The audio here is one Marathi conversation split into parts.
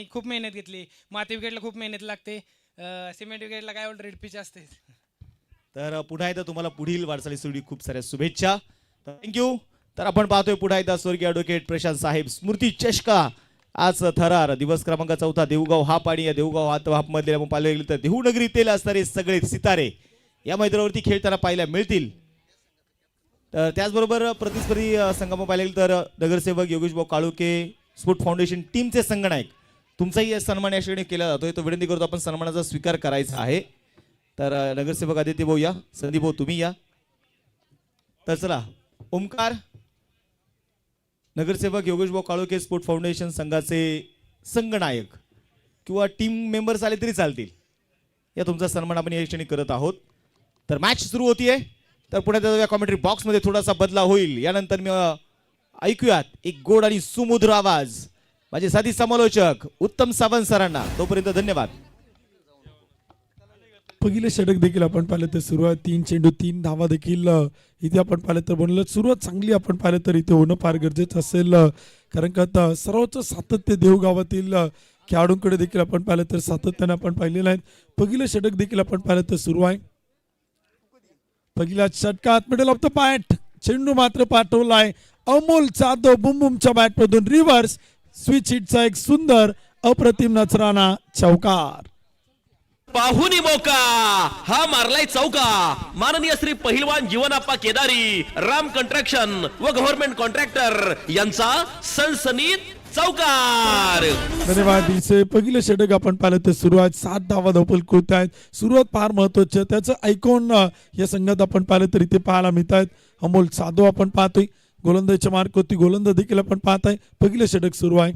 त्यांनी खूप मेहनत घेतली. माती विकेटला खूप मेहनत लागते, सिमेंट विकेटला काय रेड पिच असते. तर पुन्हा एकदा तुम्हाला पुढील वाटचालीसाठी खूप साऱ्या शुभेच्छा. थँक्यू. तर आपण पाहतोय पुन्हा एकदा स्वर्गीय ॲडव्होकेट प्रशांत साहेब स्मृती चषका आज थरार दिवस क्रमांक 4 देऊगाव हाप आणि या देऊगाव हाप मधले आपण पाहिले गेले तर देहूनगरीतील असणारे सगळे सितारे या मैदानावरती खेळताना पाहायला मिळतील. तर त्याचबरोबर प्रतिस्पर्धी संगम पाहिले गेले तर नगरसेवक योगेशभाऊ काळुके स्पोर्ट फाउंडेशन टीमचे संगणक तुमचाही सन्मान या श्रेणी केला जातोय. तो विनंती करतो आपण सन्मानाचा स्वीकार करायचा आहे. तर नगरसेवक आदित्य भाऊ या, संदीप भाऊ तुम्ही या. तर चला ओमकार नगरसेवक योगेशभाऊ काळुके स्पोर्ट फाउंडेशन संघाचे संघनायक किंवा टीम मेंबर्स आले तरी चालतील. या तुमचा सन्मान आपण या क्षणी करत आहोत. तर मॅच सुरू होतीये. तर पुढे या कॉमेंट्री बॉक्समध्ये थोडासा बदलाव होईल. यानंतर मी ऐकूयात एक गोड आणि सुमधुर आवाज माझे साथी समालोचक उत्तम सावंत सरांना. तोपर्यंत धन्यवाद. पहिले षटक देखील आपण पाहिलं तर सुरुवात 3 चेंडू 3 धावा देखील इथे आपण पाहिलं तर बनलं. सुरुवात चांगली आपण पाहिलं तर इथे होणं फार गरजेचं असेल, कारण का आता सर्वोच्च सातत्य देवगावातील खेळाडूंकडे देखील आपण पाहिलं तर सातत्याने आपण पाहिलेलं आहे. पहिलं षटक देखील आपण पाहिलं तर सुरू आहे. पहिल्या षटकात मिडल ऑफ द बॅट चेंडू मात्र पाठवलाय अमोल जाधव बुमबुमच्या बॅटमधून रिव्हर्स स्विच हिटचा एक सुंदर अप्रतिम नचराना चौकार. पाहुनी मोका हा मारलाय चौका. माननीय श्री पहिलवान जीवनाप्पा केदारी राम कंस्ट्रक्शन व गव्हर्नमेंट कॉन्ट्रॅक्टर यांचा सनसनीत चौकार. धन्यवाद. दिवसे पहिलं षटक आपण पाहिलं तर सुरुवात 7 धावा धावपल करत आहेत. सुरुवात फार महत्वाची. त्याचं ऐकून या संघात आपण पाहिलं तर इथे पाहायला मिळत आहेत. अमोल जाधव आपण पाहतोय गोलंदाजीच्या मार्क होती. गोलंदाज देखील आपण पाहत आहे. पहिलं षटक सुरू आहे.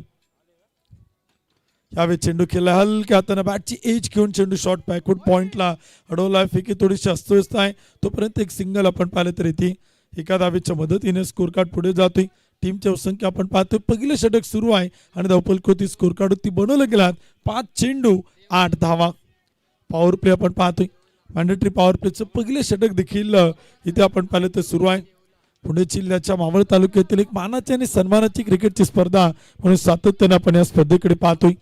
यावेळी चेंडू खेळला हलक्या हाताने बॅटची एज घेऊन चेंडू शॉर्ट बॅकवर्ड पॉइंटला अडवला. फेकी थोडीशी अस्वस्थ आहे. तोपर्यंत एक सिंगल आपण पाहिलं तर इथे एका धावेच्या मदतीने स्कोर कार्ड पुढे जातोय. टीमची संख्या आपण पाहतोय. पहिलं षटक सुरू आहे आणि धावपल कोती स्कोर कार्ड ती बनवलं गेलात. 5 चेंडू 8 धावा. पॉवर प्ले आपण पाहतोय. मॅन्डेटरी पॉवर प्लेचं पहिलं षटक देखील इथे आपण पाहिलं तर सुरू आहे. पुणे जिल्ह्याच्या मावळ तालुक्यातील एक मानाची आणि सन्मानाची क्रिकेटची स्पर्धा म्हणून सातत्याने आपण या स्पर्धेकडे पाहतोय.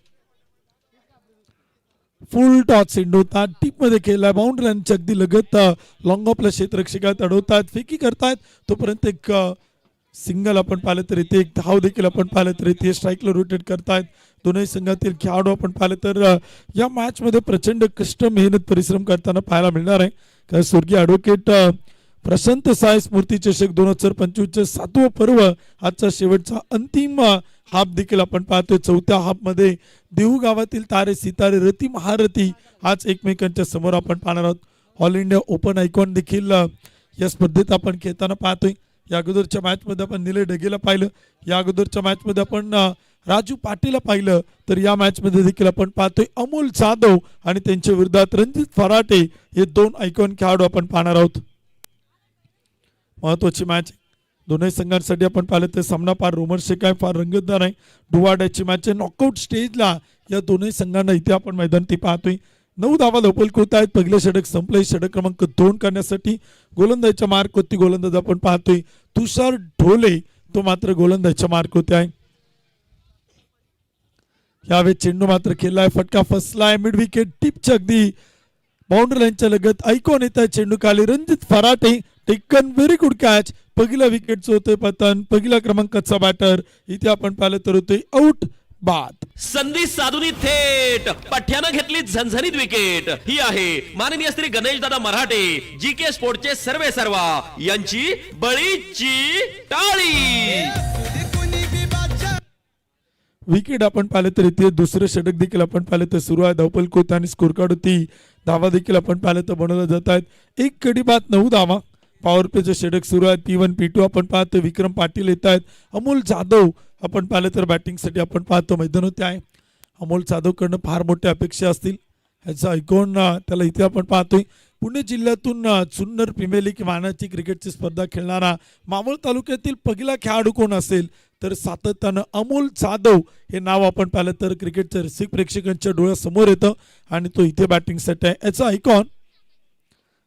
फुल टॉस चेंडू टीप मध्ये केलाय. बाउंड्री लाईनच्या अगदी लगत लॉंग ऑफला क्षेत्ररक्षकात अडवतात. फेकी करतायत. तोपर्यंत एक सिंगल आपण पाहिलं तर इथे एक धाव देखील आपण पाहिलं तर इथे स्ट्राईकला रोटेट करतायत. दोन्ही संघातील खेळाडू आपण पाहिलं तर या मॅच मध्ये प्रचंड कष्ट मेहनत परिश्रम करताना पाहायला मिळणार आहे. कारण स्वर्गीय ॲडव्होकेट प्रशांत साय स्मृती चषक 2025 7वं पर्व आजचा शेवटचा अंतिम हाफ देखील आपण पाहतोय. 4थ्या हाफ मध्ये देहू गावातील तारे सितारे रती महारथी आज एकमेकांच्या समोर आपण पाहणार आहोत. ऑल इंडिया ओपन आयकॉन देखील या स्पर्धेत आपण खेळताना पाहतोय. या अगोदरच्या मॅच मध्ये आपण निलय ढगेला पाहिलं. या अगोदरच्या मॅच मध्ये आपण राजू पाटीलला पाहिलं. तर या मॅच मध्ये देखील आपण पाहतोय अमोल जाधव आणि त्यांच्या विरोधात रणजित फराटे हे 2 आयकॉन खेळाडू आपण पाहणार आहोत. महत्वाची मॅच दोन्ही संघांसाठी आपण पाहिलं तर सामना फार रोमर्सिक आहे, फार रंगतदार आहे. डुवाड्याची मॅच आहे. नॉकआउट स्टेजला या दोन्ही संघांना इथे आपण मैदान ती पाहतोय. 9 धावा धावपल करत आहेत. पहिलं षटक संपलंय. षटक क्रमांक 2 करण्यासाठी गोलंदाजीच्या मार्क होती गोलंदाज आपण पाहतोय तुषार ढोले. तो मात्र गोलंदाजीच्या मार्क होते आहे. यावेळी चेंडू मात्र खेळलाय. फटका फसलाय. मिड विकेट टिपच्या अगदी बाउंड्री लाईनच्या लगत ऐकून येत आहे. चेंडू खाली Ranjit Pharate taken very good catch. पहिल्या विकेटचं होतंय पतन. पहिल्या क्रमांकाचा बॅटर इथे आपण पाहिलं तर होतोय आउट बाद. संधी साधून थेट पठ्यानं घेतली झणझणीत विकेट. ही आहे माननीय श्री गणेशदादा मराठे जी के स्पोर्टचे सर्वे सर्वा यांची बळीची टाळी. विकेट आपण पाहिलं तर इथे दुसरं षटक देखील आपण पाहिलं तर सुरू आहे. धावपल कोत आणि स्कोर कार्ड होती. धावा देखील आपण पाहिलं तर बनवल्या जात आहेत. एक कडी बाद 9 धावा. पॉवर प्लेचं षटक सुरू आहे. P1 P2 आपण पाहतो. विक्रम पाटील येत आहेत. अमोल जाधव आपण पाहिलं तर बॅटिंगसाठी आपण पाहतो मैदान होते आहे. अमोल जाधवकडनं फार मोठ्या अपेक्षा असतील ह्याचा ऐकून त्याला इथे आपण पाहतोय. पुणे जिल्ह्यातून चुन्नर प्रीमियर लीग मानाची क्रिकेटची स्पर्धा खेळणारा मावळ तालुक्यातील पहिला खेळाडू कोण असेल तर सातत्यानं अमोल जाधव हे नाव आपण पाहिलं तर क्रिकेटच्या रसिक प्रेक्षकांच्या डोळ्यासमोर येतं आणि तो इथे बॅटिंगसाठी आहे. याचा आयकॉन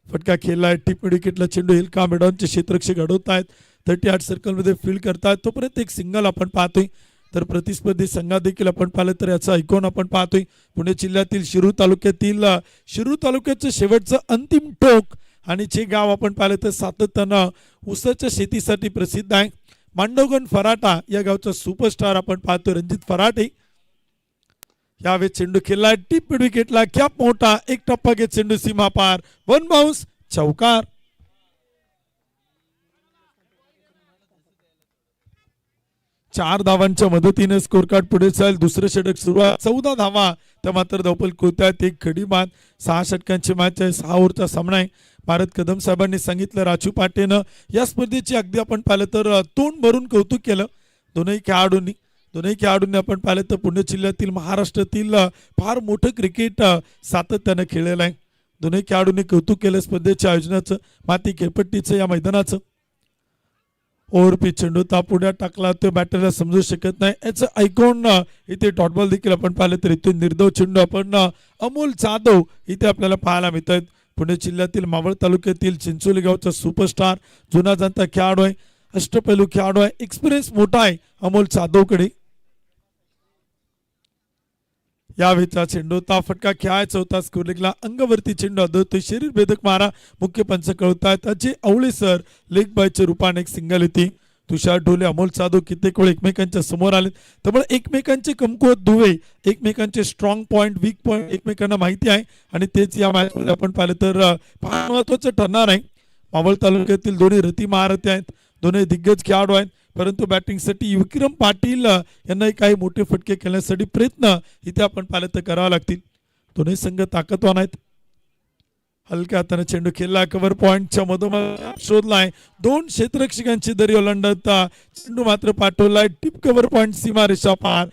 फटका खेळलाय. टिप विकेटला चेंडू हेलका मेडॉनचे क्षेत्ररक्षक अडवत आहेत. 38 सर्कलमध्ये फील्ड करतायत. तोपर्यंत एक सिंगल आपण पाहतोय. तर प्रतिस्पर्धी संघात देखील आपण पाहिलं तर याचा ऐकून आपण पाहतोय पुणे जिल्ह्यातील शिरूर तालुक्याचं शेवटचं अंतिम टोक आणि जे गाव आपण पाहिलं तर सातत्यानं ऊसाच्या शेतीसाठी प्रसिद्ध आहे. मांडवगण फराटा या गावचा सुपरस्टार आपण पाहतो रणजित फराटे. यावेळी चेंडू खेळला टीप मिड विकेटला कॅप मोठा एक टप्पा घेत चेंडू सीमा पार 1 बाउन्स चौकार. चार धावांच्या मदतीने स्कोर कार्ड पुढे चाल. दुसरं षटक सुरू आहे 14 धावा त्या मात्र धावपल कोत्यात एक खडी बाद. 6 षटकांची मॅच आहे 6 ओव्हरचा सामना आहे. भारत कदम साहेबांनी सांगितलं राजू पाटेनं या स्पर्धेची अगदी आपण पाहिलं तर तोंड भरून कौतुक केलं दोन्ही खेळाडूंनी आपण पाहिलं तर पुणे जिल्ह्यातील महाराष्ट्रातील फार मोठं क्रिकेट सातत्यानं खेळलेलं आहे. दोन्ही खेळाडूंनी कौतुक केलं स्पर्धेच्या आयोजनाचं माती खेळपट्टीचं या मैदानाचं. ओव्हर पिच चेंडू पुढ्यात टाकला तो बॅटरला समजू शकत नाही याचं ऐकून इथे डॉट बॉल देखील आपण पाहिलं तर इथून निर्धाव चेंडू आपण अमोल जाधव इथे आपल्याला पाहायला मिळत आहेत. पुणे जिल्ह्यातील मावळ तालुक्यातील चिंचोली गावचा सुपरस्टार जुना जाणता खेळाडू आहे अष्टपैलू खेळाडू आहे एक्सपिरियन्स मोठा आहे अमोल जाधवकडे. यावेळीचा चेंडू फटका खेळायचा होता स्कोरिंगला अंगवरती चेंडू आदळतोय शरीर भेदक मारा मुख्य पंच कळवतायत अजय अवळे सर लेग बायच्या रूपाने एक सिंगल येते. तुषार ढोले अमोल जाधव कित्येक वेळ एकमेकांच्या समोर आले त्यामुळे एकमेकांचे कमकुवत दुवे एकमेकांचे स्ट्रॉंग पॉईंट वीक पॉईंट एकमेकांना माहिती आहे आणि तेच या मॅच मध्ये आपण पाहिलं तर फार महत्वाचं ठरणार आहे. मावळ तालुक्यातील दोन्ही रती महारथी आहेत दोन्ही दिग्गज खेळाडू आहेत परंतु बॅटिंगसाठी विक्रम पाटील यांनाही काही मोठे फटके खेळण्यासाठी प्रयत्न इथे आपण पाहिलं तर करावे लागतील. दोन्ही संघ ताकदवान आहेत. हलक्या हाताने चेंडू खेळला कव्हर पॉइंटच्या मधोमध शोधलाय 2 क्षेत्ररक्षकांची दरी ओलांडता चेंडू मात्र पाठवलाय टिप कव्हर पॉइंट सीमा रेषा पार.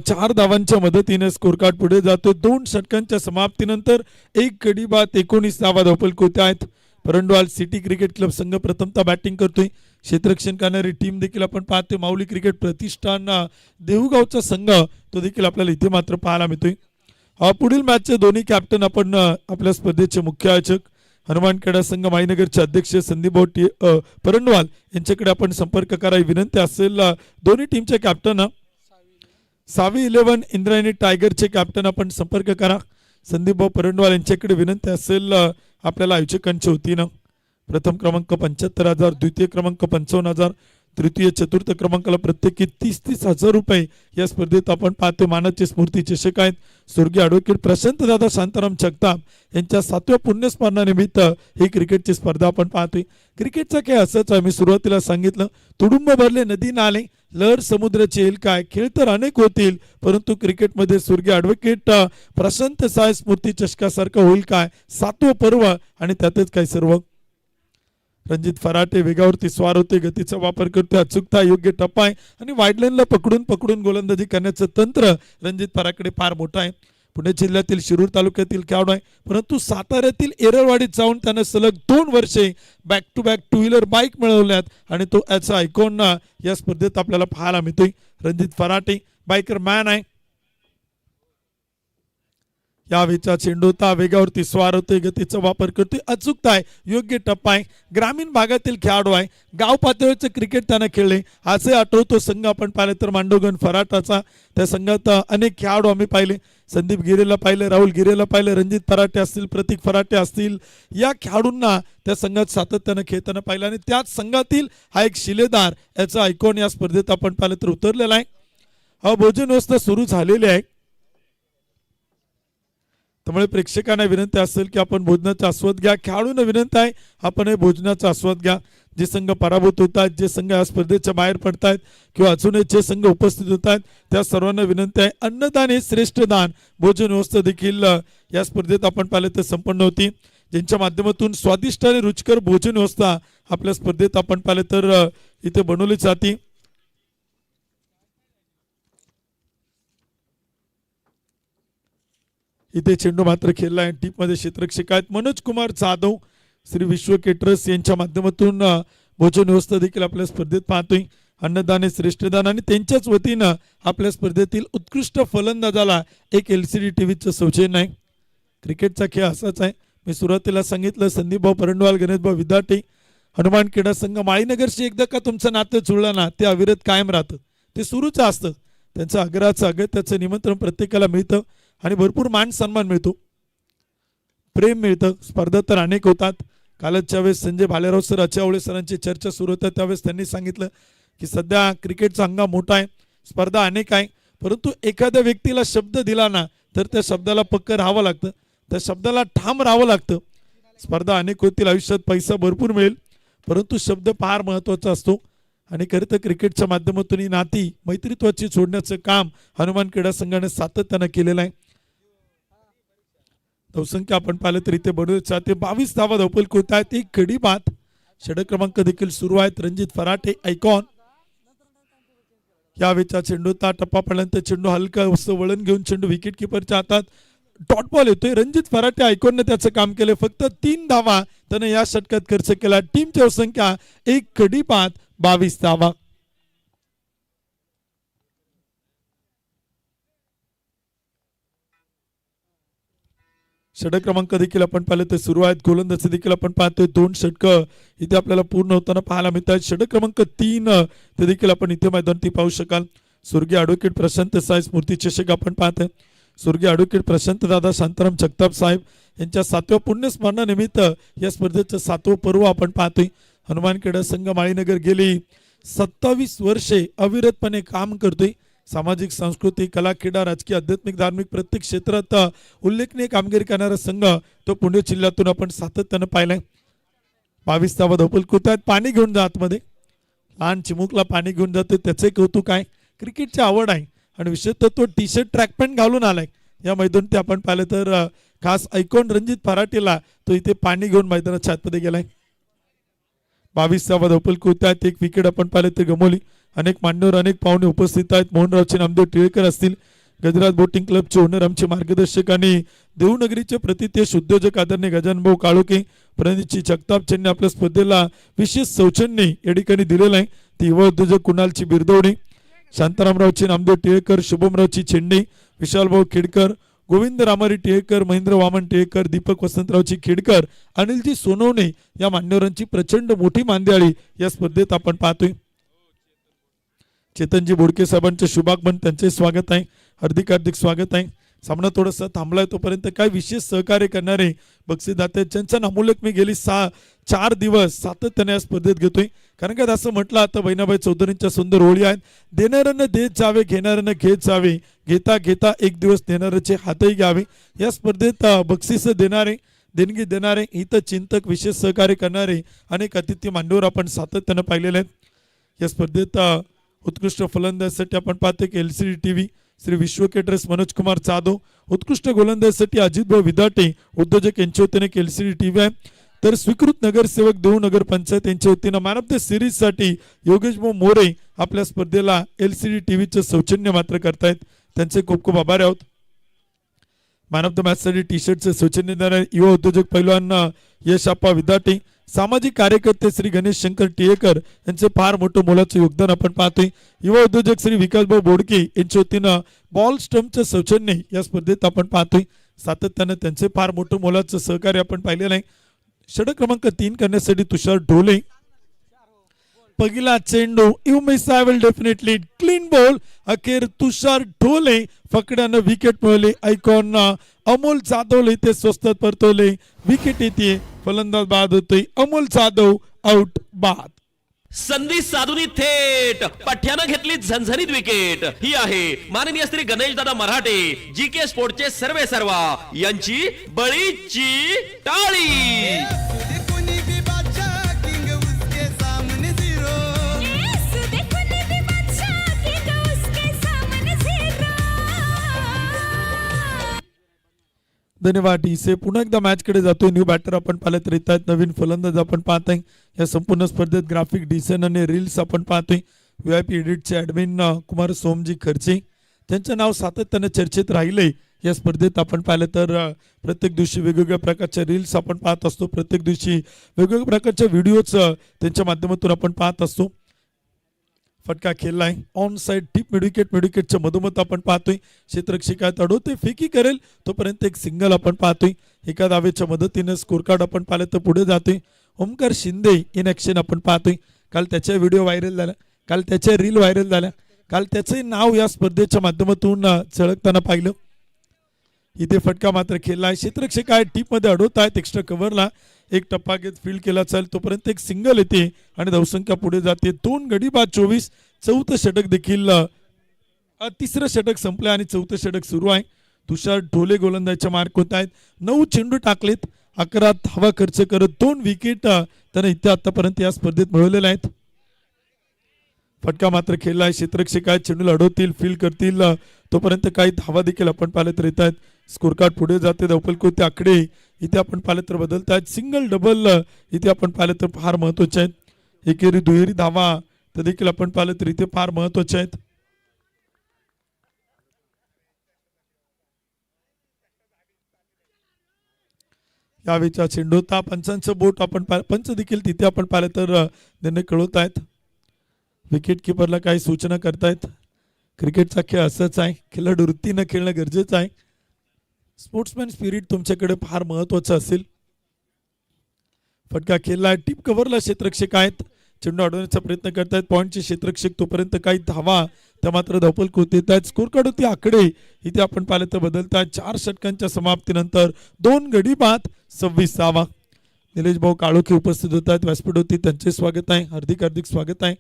चार धावांच्या मदतीने स्कोर कार्ड पुढे जातो. 2 षटकांच्या समाप्तीनंतर एक गडी बाद 19 धावा धावपल कोत्या आहेत. परंडवाल सिटी क्रिकेट क्लब संघ प्रथमतः बॅटिंग करतोय. क्षेत्ररक्षण करणारी टीम देखील आपण पाहतोय माऊली क्रिकेट प्रतिष्ठान देऊगावचा संघ तो देखील आपल्याला इथे मात्र पाहायला मिळतोय. पुढील मॅचचे दोन्ही कॅप्टन आपण आपल्या स्पर्धेचे मुख्य आयोजक हनुमान खेडा संघ माईनगरचे अध्यक्ष संदीप भाऊ परंडवाल यांच्याकडे आपण संपर्क करायची विनंती असेल. दोन्ही टीमचे कॅप्टन सावी 11 इंद्रायणी टायगरचे कॅप्टन आपण संपर्क करा. संदीप भाऊ परंडवाल यांच्याकडे विनंती असेल आपल्याला आयोजकांच्या वतीनं. प्रथम क्रमांक 75,000 द्वितीय क्रमांक 55,000 तृतीय चतुर्थ क्रमांकाला प्रत्येकी 30-30 हजार रुपये या स्पर्धेत आपण पाहतो. मानाचे स्मृती चषक आहेत. स्वर्गीय ॲडव्होकेट प्रशांत दादा शांताराम जगताप यांच्या 7व्या पुण्यस्मरणानिमित्त ही क्रिकेटची स्पर्धा आपण पाहतोय. क्रिकेटचा खेळ असंच आहे मी सुरुवातीला सांगितलं तुडुंब भरले नदी नाले लहर समुद्राची येईल काय खेळ तर अनेक होतील परंतु क्रिकेटमध्ये स्वर्गीय ॲडव्होकेट प्रशांत साहेब स्मृती चषकासारखं होईल काय 7वं पर्व आणि त्यातच काय सर्व. रणजित फराटे वेगावरती स्वार होते गतीचा वापर करतोय अचूकता योग्य टप्पा आहे आणि वाईडलाईनला पकडून गोलंदाजी करण्याचं तंत्र रणजित फराटे फार मोठं आहे. पुणे जिल्ह्यातील शिरूर तालुक्यातील खेळाडू आहे परंतु साताऱ्यातील एरळवाडीत जाऊन त्याने सलग 2 वर्षे back to back 2 wheeler bike मिळवल्यात आणि तो याचा आयकॉन या स्पर्धेत आपल्याला पाहायला मिळतोय. रणजित फराटे बायकर मॅन आहे. यावेळीचा चेंडू वेगावरती स्वार होते गतीचा वापर करतोय अचूकता आहे योग्य टप्पा आहे. ग्रामीण भागातील खेळाडू आहे गाव पातळीवरचं क्रिकेट त्यानं खेळले असे आठवतो संघ आपण पाहिले तर मांडवगण फराटाचा. त्या संघात अनेक खेळाडू आम्ही पाहिले संदीप गिरेला पाहिले राहुल गिरेला पाहिले रणजित फराटे असतील प्रतीक फराटे असतील या खेळाडूंना त्या संघात सातत्यानं खेळताना पाहिलं आणि त्याच संघातील हा एक शिलेदार याचा आयकॉन या स्पर्धेत आपण पाहिलं तर उतरलेला आहे. भोजन व्यवस्था सुरू झालेली आहे त्यामुळे प्रेक्षकांना विनंती असेल की आपण भोजनाचा आस्वाद घ्या. खेळाडूंना विनंती आहे आपण हे भोजनाचा आस्वाद घ्या. जे संघ पराभूत होत आहेत जे संघ या स्पर्धेच्या बाहेर पडतायत किंवा अजूनही जे संघ उपस्थित होत आहेत त्या सर्वांना विनंती आहे अन्नदान हे श्रेष्ठ दान. भोजन व्यवस्था देखील या स्पर्धेत आपण पाहिलं तर संपन्न होती ज्यांच्या माध्यमातून स्वादिष्ट आणि रुचकर भोजन व्यवस्था आपल्या स्पर्धेत आपण पाहिलं तर इथे बनवली जाते. इथे चेंडू मात्र खेळला आहे. टीममध्ये क्षेत्ररक्षक आहेत मनोज कुमार जाधव श्री विश्व केटरर्स यांच्या माध्यमातून भोजन व्यवस्था देखील आपल्या स्पर्धेत पाहतोय. अन्नदान श्रेष्ठदान आणि त्यांच्याच वतीनं आपल्या स्पर्धेतील उत्कृष्ट फलंदाजाला एक LCD टीव्हीचं सौजन्य आहे. क्रिकेटचा खेळ असाच आहे. मी सुरुवातीला सांगितलं संदीपभाऊ परंडवाल, गणेशभाऊ विदाटे, हनुमान क्रीडा संघ माळीनगरशी एकदा का तुमचं नातं जुळलं ना ते अविरत कायम राहतं, ते सुरूच असतं. त्यांचं आग्रहाचं अगत्याचं निमंत्रण प्रत्येकाला मिळतं आणि भरपूर मान सन्मान मिळतो, प्रेम मिळतं. स्पर्धा तर अनेक होतात. कालच्या वेळेस संजय भालेराव सर, अचावळे सरांची चर्चा सुरू होत्या त्यावेळेस त्यांनी सांगितलं की सध्या क्रिकेटचा हंगाम मोठा आहे, स्पर्धा अनेक आहे, परंतु एखाद्या व्यक्तीला शब्द दिला ना तर त्या शब्दाला पक्क राहावं लागतं, त्या शब्दाला ठाम राहावं लागतं. स्पर्धा अनेक होतील, आयुष्यात पैसा भरपूर मिळेल, परंतु शब्द फार महत्त्वाचा असतो. आणि खरं तर क्रिकेटच्या माध्यमातून ही नाती मैत्रित्वाची जोडण्याचं काम हनुमान क्रीडा संघाने सातत्यानं केलेलं आहे. धावसंख्या आपण पाहिलं तर इथे बनवण्याचा ते 22 धावा धावपल होत आहेत. एक कडी बाद. षटक क्रमांक देखील सुरू आहेत. रणजित फराटे आयकॉन या वेळचा चेंडूचा टप्पा पडल्यानंतर चेंडू हलका वळण घेऊन चेंडू विकेट किपरच्या हातात डॉट बॉल येतोय. रणजित फराटे आयकॉनने त्याचं काम केलं. फक्त 3 धावा त्याने या षटकात खर्च केला. टीमची धावसंख्या एक कडी बाद 22 धावा. षटक क्रमांक देखील आपण पाहिलं तर सुरू आहेत. गोलंदाजी देखील आपण पाहतोय. 2 षटकं इथे आपल्याला पूर्ण होताना पाहायला मिळत आहेत. षटक क्रमांक 3 ते देखील आपण इथे मैदानावरती पाहू शकाल. स्वर्गीय ॲडव्होकेट प्रशांत साहेब स्मृती चषक आपण पाहतोय. स्वर्गीय ॲडव्होकेट प्रशांत दादा शांताराम जगताप साहेब यांच्या 7व्या पुण्यस्मरणानिमित्त या स्पर्धेचं 7वं पर्व आपण पाहतोय. हनुमान क्रीडा संघ माळीनगर गेली 27 वर्षे अविरतपणे काम करतोय. सामाजिक, सांस्कृतिक, कला, क्रीडा, राजकीय, आध्यात्मिक, धार्मिक प्रत्येक क्षेत्रात उल्लेखनीय कामगिरी करणारा संघ तो पुणे जिल्ह्यातून आपण सातत्यानं पाहिलाय. 22 धावा धावपल होत आहेत. पाणी घेऊन जा आतमध्ये. लहान चिमुकला पाणी घेऊन जातो त्याचे कौतुक आहे. क्रिकेटची आवड आहे आणि विशेषतः तो टी-शर्ट ट्रॅक पॅन्ट घालून आलाय या मैदानात. आपण पाहिलं तर खास आयकॉन रणजित फराटेला तो इथे पाणी घेऊन मैदानाच्या आतमध्ये गेलाय. 22 धावा धावपल होत आहेत. एक विकेट आपण पाहिलं तर गमवली. अनेक मान्यवर, अनेक पाहुणे उपस्थित आहेत. मोहनरावचे नामदेव टिळेकर असतील, गजराज बोटिंग क्लबचे ओनर, आमचे मार्गदर्शक आणि देवनगरीचे प्रतितेश उद्योजक आदरणीय गजाननभाऊ काळोखे, प्रणितजी जगताप यांनी आपल्या स्पर्धेला विशेष सौजन्य या ठिकाणी दिलेलं आहे. ती युवा उद्योजक कुणालची बिरदवणी, शांतारामरावचे नामदेव टिळेकर, शुभमरावची चेंडी, विशालभाऊ खेडकर, गोविंद रामारी टिळेकर, महेंद्र वामन टिळेकर, दीपक वसंतरावची खेडकर, अनिलजी सोनवणे या मान्यवरांची प्रचंड मोठी मांदियाळी या स्पर्धेत आपण पाहतोय. चेतनजी बोडके साहेबांचे शुभागमन, त्यांचे स्वागत आहे. हार्दिक स्वागत आहे. सामना थोडासा थांबलाय तोपर्यंत काय विशेष सहकार्य करणारे बक्षीसदाते ज्यांचा नामोल्लेख मी गेली 4 दिवस सातत्याने या स्पर्धेत घेतोय. कारण का असं म्हटलं आता बहिणाबाई चौधरींच्या सुंदर ओळी आहेत. देणाऱ्यांना देत जावे, घेणाऱ्यांना घेत जावे, घेता घेता एक दिवस देणाऱ्याचे हातही घ्यावे. या स्पर्धेत बक्षीस देणारे, देणगी देणारे, हितचिंतक, विशेष सहकार्य करणारे अनेक अतिथी मान्यवर आपण सातत्यानं पाहिलेले आहेत. या स्पर्धेत उत्कृष्ट फलंदाजीसाठी आपण पाहतो की LCD टीव्ही श्री विश्व केटरर्स मनोज कुमार जाधव, उत्कृष्ट गोलंदाजीसाठी अजितभाऊ विदाटे उद्योजक यांच्या वतीने LCD टीव्ही आहे. तर स्वीकृत नगरसेवक देऊ नगर पंचायत यांच्या वतीनं मॅन ऑफ द सिरीज साठी योगेशभाऊ मोरे आपल्या स्पर्धेला LCD टीव्हीचं सौजन्य मात्र करतायत. त्यांचे खूप खूप आभारी आहोत. मॅन ऑफ द मॅच साठी टी-शर्टचे सौजन्य देणारे युवा उद्योजक पैलवान यश आप्पा विदाटे, सामाजिक कार्यकर्ते श्री गणेश शंकर टिळेकर यांचे फार मोठं मोलाचं योगदान आपण पाहतोय. युवा उद्योजक श्री विकासभाऊ बोडके यांच्या वतीनं बॉल स्टंपचं सौजन्य या स्पर्धेत आपण पाहतोय. सातत्यानं त्यांचे फार मोठं मोलाचं सहकार्य आपण पाहिलेलं आहे. षटक क्रमांक 3 करण्यासाठी तुषार ढोले. पहिला चेंडू you miss I will definitely clean ball. अखेर तुषार ढोले फकड्यानं विकेट मिळवले. आयकॉन अमोल जाधवला इथे स्वस्तात परतवले. विकेट येते. फलंदाज बाद होतोय. अमोल जाधव आउट बाद. संधी साधून थेट पठ्यानं घेतली झणझणीत विकेट. ही आहे माननीय श्री गणेशदादा मराठे, GK स्पोर्टचे सर्वेसर्वा यांची बळीची टाळी. धन्यवाद. इसे पुन्हा एकदा मॅच कडे जातोय. न्यू बॅटर आपण पाहत येत आहेत. नवीन फलंदाज आपण पाहत आहे. या संपूर्ण स्पर्धेत ग्राफिक डिझाईन आणि रील्स आपण पाहतोय. VIP एडिटचे ॲडमिन कुमार सोमजी खर्चे, त्यांचं नाव सातत्याने चर्चेत राहिले. या स्पर्धेत आपण पाहिलं तर प्रत्येक दिवशी वेगवेगळ्या प्रकारच्या रील्स आपण पाहत असतो. प्रत्येक दिवशी वेगवेगळ्या प्रकारच्या व्हिडिओज त्यांच्या माध्यमातून आपण पाहत असतो. फटका खेळलाय ऑन साइड टीप मिडविकेटच्या मधोमध आपण पाहतोय क्षेत्ररक्षक आहेत अडवते फेकी करेल तोपर्यंत एक सिंगल आपण पाहतोय एका धावेच्या मदतीने स्कोर कार्ड आपण पाहिलं तर पुढे जातोय ओमकार शिंदे इन ॲक्शन आपण पाहतोय काल त्याच्या व्हिडिओ व्हायरल झाला काल त्याच्या रील व्हायरल झाल्या काल त्याचे नाव या स्पर्धेच्या माध्यमातून झळकताना पाहिलं इथे फटका मात्र खेळला क्षेत्ररक्षक आहे टीप मध्ये अडवत आहेत एक्स्ट्रा कव्हरला एक टप्पा घेत फील्ड केला चालेल तोपर्यंत एक सिंगल येते आणि धावसंख्या पुढे जाते 2 गडी बाद 24 चौथं षटक देखील तिसरं षटक संपलं आणि चौथं षटक सुरू आहे तुषार ढोले गोलंदाजच्या मार्क होत आहेत 9 चेंडू टाकलेत 11 धावा खर्च करत 2 विकेट त्याने इथे आतापर्यंत या स्पर्धेत मिळवलेल्या आहेत फटका मात्र खेळला आहे क्षेत्ररक्षक आहेत चेंडूला अडवतील फील्ड करतील तोपर्यंत काही धावा देखील आपण पाहिलं तर येत आहेत स्कोर कार्ड पुढे जाते धावपलकोते आकडे इथे आपण पाहिलं तर बदलत आहेत सिंगल डबल इथे आपण पाहिलं तर फार महत्वाचे आहेत एकेरी दुहेरी धावा तर देखील आपण पाहिलं तर इथे फार महत्वाचे आहेत यावेळीचा चेंडू होता पंचांचं बोट आपण पंच देखील तिथे आपण पाहिलं तर निर्णय कळवत आहेत विकेट किपरला काही सूचना करतायत क्रिकेटचा खेळ असंच आहे खेळाडू वृत्तीनं खेळणं गरजेचं आहे स्पोर्ट्समॅन स्पिरिट तुमच्याकडे फार महत्वाचं असेल फटका खेळला टीप कव्हरला क्षेत्ररक्षक आहेत चेंडू अडवण्याचा प्रयत्न करतायत पॉईंटचे क्षेत्ररक्षक तोपर्यंत काही धावा त्या मात्र धावपल कोतेत आहेत स्कोर कार्ड होती आकडे इथे आपण पाहिलं तर बदलतात 4 षटकांच्या समाप्तीनंतर 2 गडी बाद 26 धावा निलेश भाऊ काळोखे उपस्थित होत आहेत व्यासपीठ होती त्यांचे स्वागत आहे हार्दिक स्वागत आहे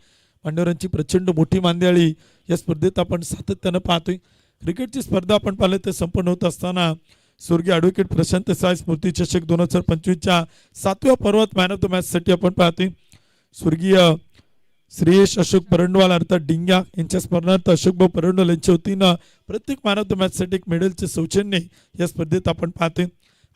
मान्यवरांची प्रचंड मोठी मांदियाळी या स्पर्धेत आपण सातत्यानं पाहतोय क्रिकेटची स्पर्धा आपण पाहिलं तर संपन्न होत असताना स्वर्गीय ॲडव्होकेट प्रशांत साय स्मृती चषक 2025च्या 7व्या पर्वात मॅन ऑफ द मॅच साठी आपण पाहतोय स्वर्गीय श्रेयश अशोक परंडवाल अर्थात डिंग्या यांच्या स्मरणार्थ अशोकभाऊ परंडवाल यांच्या वतीनं प्रत्येक मॅन ऑफ द मॅच साठी एक मेडलचे सौजन्य या स्पर्धेत आपण पाहतोय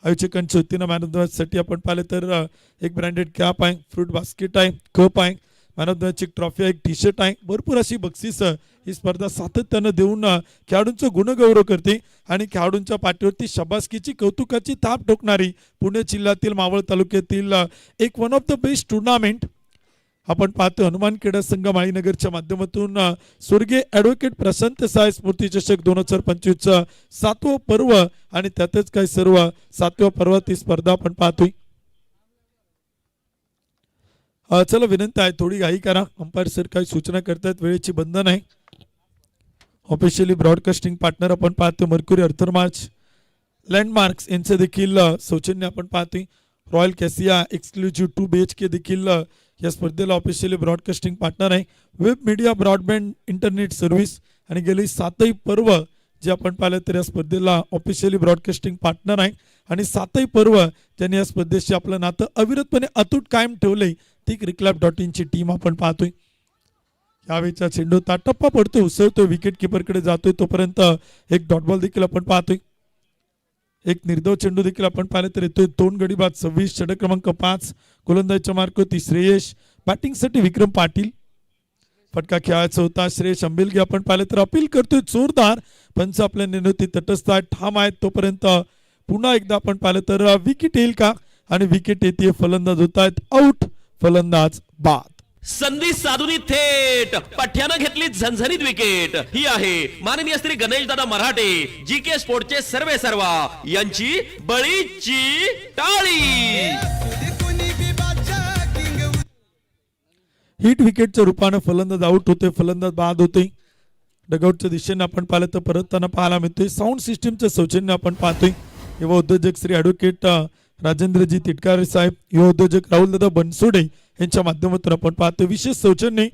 आयोजकांच्या वतीनं मॅन ऑफ द मॅच साठी आपण पाहिलं तर एक ब्रँडेड कॅप आहे फ्रूट बास्केट आहे कप आहे मॅन ऑफ द मॅच एक ट्रॉफी आहे एक टी शर्ट आहे भरपूर अशी बक्षीस ही स्पर्धा सातत्यानं देऊन खेळाडूंचं गुणगौरव करते आणि खेळाडूंच्या पाठीवरती शाबासकीची कौतुकाची थाप ठोकणारी पुणे जिल्ह्यातील मावळ तालुक्यातील एक one of the best tournament आपण पाहतो हनुमान क्रीडा संघ माळीनगरच्या माध्यमातून स्वर्गीय ॲडव्होकेट प्रशांत साय स्मृती चषक 2025चं 7वं पर्व आणि त्यातच काय सर्व 7व्या पर्वात ही स्पर्धा आपण पाहतोय चला विनंती आहे थोडी घाई करा अंपायर सर काही सूचना करतात वेळेची बंधन आहे ऑफिशियली ब्रॉडकास्टिंग पार्टनर आपण पाहतो मर्क्युरी अर्थरमार्च लँडमार्क्स यांचं देखील सौजन्य आपण पाहतोय रॉयल कॅसिया एक्सक्लुझिव्ह 2 BHK देखील या स्पर्धेला ऑफिशियली ब्रॉडकास्टिंग पार्टनर आहे web media broadband internet service आणि गेली 7ही पर्व जे आपण पाहिलं तर या स्पर्धेला ऑफिशियली ब्रॉडकास्टिंग पार्टनर आहे आणि 7ही पर्व ज्यांनी या स्पर्धेशी आपलं नातं अविरतपणे अतूट कायम ठेवलंय ती cricket.in ची टीम आपण पाहतोय यावेळीचा चेंडू टप्पा पडतोय उसळतोय विकेट किपरकडे जातोय तोपर्यंत एक डॉट बॉल देखील आपण पाहतोय एक निर्धाव चेंडू देखील आपण पाहिलं तर येतोय 2 गडी बाद 26 षटक क्रमांक 5 गोलंदाजीच्या मार्कवरती श्रेयश बॅटिंगसाठी विक्रम पाटील फटका खेळायचा होता श्रेयश अंबिलगे आपण पाहिलं तर अपील करतोय जोरदार पंच आपल्या निर्णयावरती तटस्थ आहेत ठाम आहेत तोपर्यंत पुन्हा एकदा आपण पाहिलं तर विकेट येईल का आणि विकेट येते फलंदाज होत आहेत आउट फलंदाज बाद संधी साधूनी थेट पठ्यानं घेतली झणझणीत विकेट ही आहे माननीय श्री गणेशदादा मराठे जीके स्पोर्टचे सर्वे सर्वा यांची बळीची टाळी हिट विकेटच्या रूपाने फलंदाज आउट होते फलंदाज बाद होते डगआउटच्या दिशेने आपण पाहिलं तर परतताना पाहायला मिळतोय साऊंड सिस्टीमचं सौजन्य आपण पाहतोय युवा उद्योजक श्री ॲडव्होकेट राजेंद्रजी तिटकारे साहेब युवा उद्योजक राहुलदादा बनसोडे यांच्या माध्यमातून आपण पाहतो विशेष सौजन्य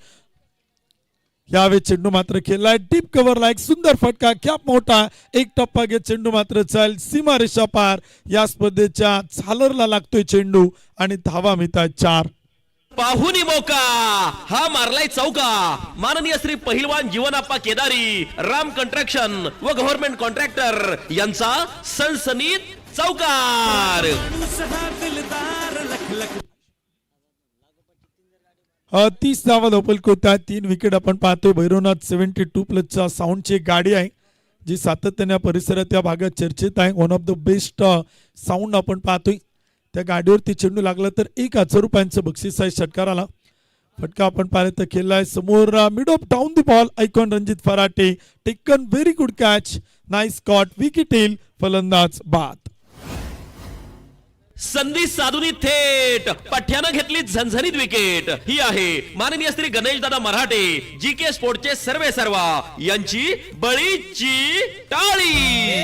यावेळी चेंडू मात्र खेळलाय डीप कव्हरला एक सुंदर फटका कॅप मोठा एक टप्पा घेत चेंडू मात्र चाल सीमा रेषा पार या स्पर्धेच्या झालरला लागतोय चेंडू आणि धावा मिळतात 4 पाहुनी मोका हा मारलाय चौका माननीय श्री पहिलवान जीवनाप्पा केदारी राम कंस्ट्रक्शन व गव्हर्नमेंट कॉन्ट्रॅक्टर यांचा सनसनीत चौकार 30 धावा धावपलकोत्या 3 विकेट आपण पाहतोय भैरवनाथ 72+ साऊंडची गाडी आहे जी सातत्याने परिसरात या भागात चर्चेत आहे one of the best sound आपण पाहतोय त्या गाडीवरती चेंडू लागला तर 1000 रुपयांचं बक्षीस आहे षटकाराला फटका आपण पाहिलं तर खेळलाय समोर mid off down the ball icon Ranjit Pharate taken very good catch nice caught wicket येईल फलंदाज बाद. संधी साधूनी थेट पठ्यानं घेतली झणझणीत विकेट. ही आहे माननीय श्री गणेश दादा मराठे जीके स्पोर्टचे सर्वे सर्वा यांची बळीची टाळी.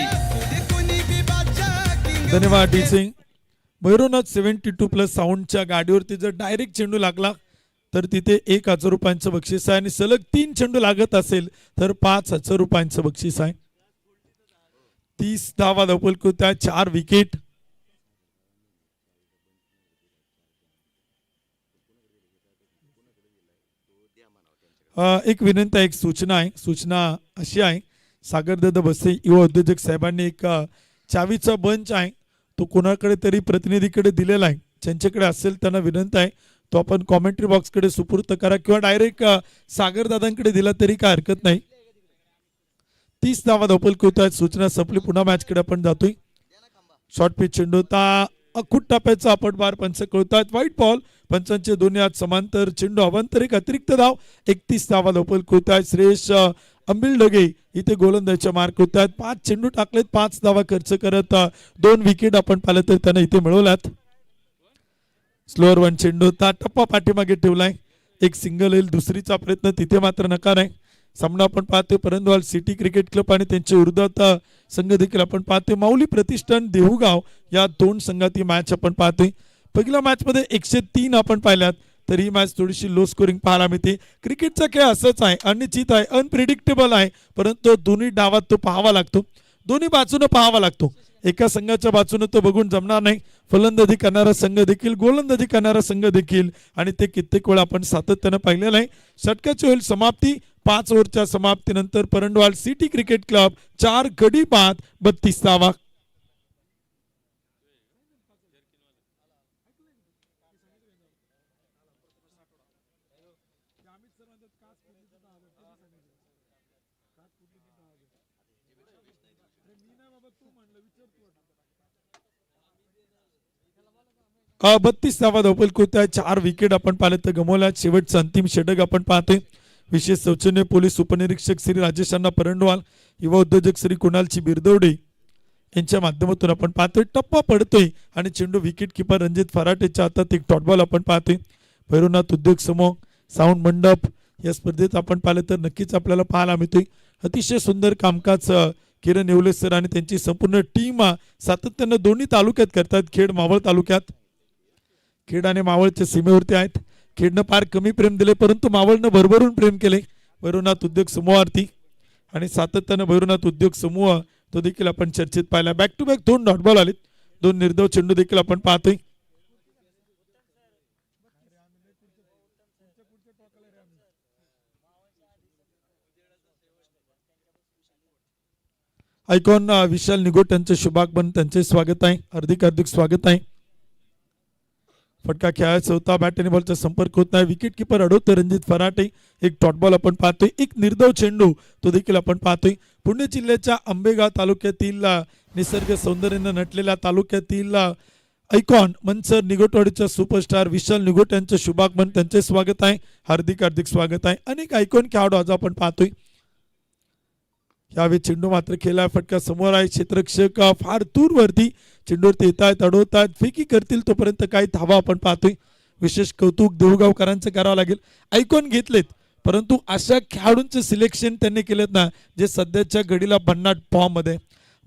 धन्यवाद डी सिंग. भैरवनाथ 72+ साऊंडच्या गाडीवरती जर डायरेक्ट चेंडू लागला तर तिथे 1,000 रुपयांचं बक्षीस आहे आणि सलग 3 चेंडू लागत असेल तर 5,000 रुपयांचं बक्षीस आहे. 30 धावा धावपलकोत्या 4 विकेट. एक विनंती आहे, एक सूचना आहे. सूचना अशी आहे, सागरदादा बसे युवा उद्योजक साहेबांनी एक चावीचा बंच आहे तो कोणाकडे तरी प्रतिनिधीकडे दिलेला आहे. ज्यांच्याकडे असेल त्यांना विनंती आहे तो आपण कॉमेंट्री बॉक्सकडे सुपूर्त करा किंवा डायरेक्ट सागरदादांकडे दिला तरी काय हरकत नाही. 30 धावा धावपलकी होत आहेत. सूचना संपली. पुन्हा मॅचकडे आपण जातोय. शॉर्ट पिच चेंडू होता अखूट टाप्याचा आपण बार पंच कळतात. व्हाईट बॉल पंचांचे दोन्ही हात समांतर चेंडू अवांतर एक अतिरिक्त धाव. 31 धावा धावपलकी होत आहेत. श्रेयस अंबिलडगे इथे गोलंदाजीच्या मार्क होत आहेत. 5 चेंडू टाकलेत 5 धावा खर्च करत 2 विकेट आपण पाहिलं तर त्यांना इथे मिळवल्यात. स्लोअर 1 चेंडू होता टप्पा पाठीमागे ठेवलाय. एक सिंगल येईल दुसरीचा प्रयत्न तिथे मात्र नकार आहे. सामना आपण पाहतोय परंदवाल सिटी क्रिकेट क्लब आणि त्यांच्या विरोधात संघ देखील आपण पाहतोय माऊली प्रतिष्ठान देहुगाव या 2 संघाती मॅच आपण पाहतोय. पहिल्या मॅच मध्ये 103 आपण पाहिल्यात तर ही मॅच थोडीशी लो स्कोरिंग पाहायला मिळते. क्रिकेटचा खेळ असंच आहे, अनिश्चित आहे, अनप्रिडिक्टेबल आहे, परंतु दोन्ही डावात तो पाहावा लागतो, दोन्ही बाजूने पाहावा लागतो. एका संघाच्या बाजूने तो बघून जमणार नाही. फलंदाजी करणारा संघ देखील गोलंदाजी करणारा संघ देखील आणि ते कित्येक वेळा आपण सातत्याने पाहिलेलं आहे. षटकाची होईल समाप्ती. 5 ओव्हरच्या समाप्तीनंतर परंडवाल सिटी क्रिकेट क्लब 4 गडी बाद 32 धावा. का 32 धावा धावपलकी होत्या. 4 विकेट आपण पाहिलं तर गमावल्या. शेवटचं अंतिम षटक आपण पाहतोय. विशेष सौजन्य पोलीस उपनिरीक्षक श्री राजेश अण्णा परंडवाल, युवा उद्योजक श्री कुणालची बिरदवडे यांच्या माध्यमातून आपण पाहतोय. टप्पा पडतोय आणि चेंडू विकेट किपर रणजित फराटेच्या हातात एक डॉटबॉल आपण पाहतोय. भैरवनाथ उद्योग समूह साऊंड मंडप या स्पर्धेत आपण पाहिलं तर नक्कीच आपल्याला पाहायला मिळतोय. अतिशय सुंदर कामकाज किरण येवले सर आणि त्यांची संपूर्ण टीम सातत्यानं दोन्ही तालुक्यात करतात. खेड मावळ तालुक्यात, खेड आणि मावळच्या सीमेवरती आहेत. खेडनं फार कमी प्रेम दिले परंतु मावळनं भरभरून प्रेम केले भैरवनाथ उद्योग समूहावरती आणि सातत्यानं भैरवनाथ उद्योग समूह तो देखील आपण चर्चेत पाहिला. बॅक टू बॅक 2 डॉटबॉल आलेत. 2 निर्धाव चेंडू देखील आपण पाहतोय. आयकॉन विशाल निगोट यांचे शुभागमन त्यांचे स्वागत आहे. हार्दिक स्वागत आहे. फटका खेळायचा होता. बॅट आणि बॉलचा संपर्क होत नाही. विकेट किपर अडवतोय रणजित फराटे. एक डॉट बॉल आपण पाहतोय. एक निर्धाव चेंडू तो देखील आपण पाहतोय. पुणे जिल्ह्याच्या आंबेगाव तालुक्यातील निसर्ग सौंदर्याने नटलेल्या तालुक्यातील आयकॉन मंच निगोटवाडीचा सुपरस्टार विशाल निगोट यांचे शुभागमन त्यांचे स्वागत आहे. हार्दिक स्वागत आहे. अनेक आयकॉन खेळाडू आज आपण पाहतोय. यावेळी चेंडू मात्र खेळला. फटका समोर आहे. क्षेत्ररक्षक फार दूरवरती चेंडूवरती येत आहेत, अडवतात, फेकी करतील तोपर्यंत काही धावा आपण पाहतोय. विशेष कौतुक देऊगावकरांचं करावं लागेल. आयकॉन घेतलेत परंतु अशा खेळाडूंचं सिलेक्शन त्यांनी केलेत ना जे सध्याच्या घडीला भन्नाट फॉर्म मध्ये.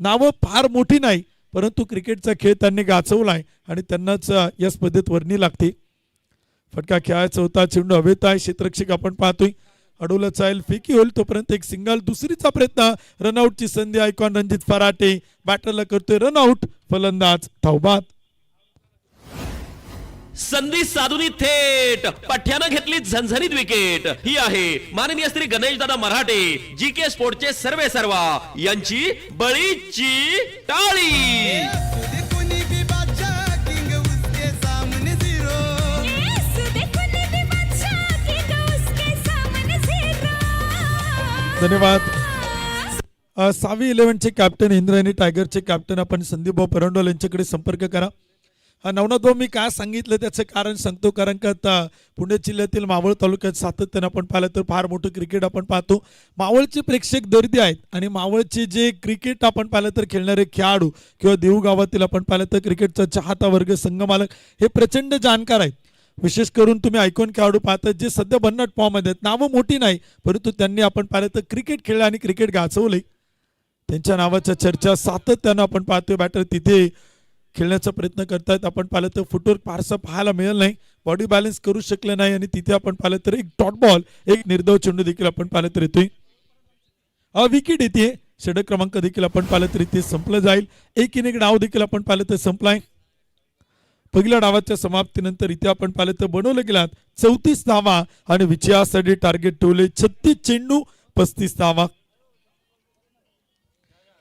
नावं फार मोठी नाही परंतु क्रिकेटचा खेळ त्यांनी गाजवलाय आणि त्यांनाच या स्पर्धेत वर्णी लागते. फटका खेळायचा होता. चेंडू हवेत आहे. क्षेत्ररक्षक आपण पाहतोय अडवलं चालेल. फेकी होईल तोपर्यंत एक सिंगल. दुसरीचा प्रयत्न. रनआउटची संधी. आयकॉन रणजित फराटे बॅटरला करतोय रनआउट. फलंदाज धावबाद. संधी साधूनी थेट पठ्यानं घेतली झणझणीत विकेट. ही आहे माननीय श्री गणेश दादा मराठे जीके स्पोर्टचे सर्वे सर्वा यांची बळीची टाळी. धन्यवाद. 6वी 11 चे कॅप्टन इंद्रायणी टायगरचे कॅप्टन आपण संदीप भाऊ परंडवाल यांच्याकडे संपर्क करा. नवनाथ भाऊ, मी काय सांगितलं त्याचं कारण सांगतो. कारण का आता पुणे जिल्ह्यातील मावळ तालुक्यात सातत्यानं आपण पाहिलं तर फार मोठं क्रिकेट आपण पाहतो. मावळचे प्रेक्षक दर्दी आहेत आणि मावळचे जे क्रिकेट आपण पाहिलं तर खेळणारे खेळाडू किंवा देऊ गावातील आपण पाहिलं तर क्रिकेटचा चाहता वर्ग, संघमालक हे प्रचंड जाणकार आहेत. विशेष करून तुम्ही आयकॉन खेळाडू पाहता जे सध्या भन्नाट फॉर्ममध्ये आहेत. नावं मोठी नाही परंतु त्यांनी आपण पाहिलं तर क्रिकेट खेळलं आणि क्रिकेट गाजवले. त्यांच्या नावाच्या चर्चा सातत्यानं आपण पाहतोय. बॅटर तिथे खेळण्याचा प्रयत्न करतायत. आपण पाहिलं तर फुटवर्क फारसा पाहायला मिळेल नाही, बॉडी बॅलन्स करू शकले नाही आणि तिथे आपण पाहिलं तर एक डॉट बॉल, एक निर्धाव चेंडू देखील आपण पाहिलं तर येतोय. विकेट येते. षटक क्रमांक देखील आपण पाहिलं तर इथे संपलं जाईल. एक इनिंग डाव देखील आपण पाहिलं तर संपलाय. पहिल्या डावाच्या समाप्तीनंतर इथे आपण पाहिलं तर बनवलं गेलात 34 धावा आणि विजयासाठी टार्गेट ठेवले 36 चेंडू 35 धावा.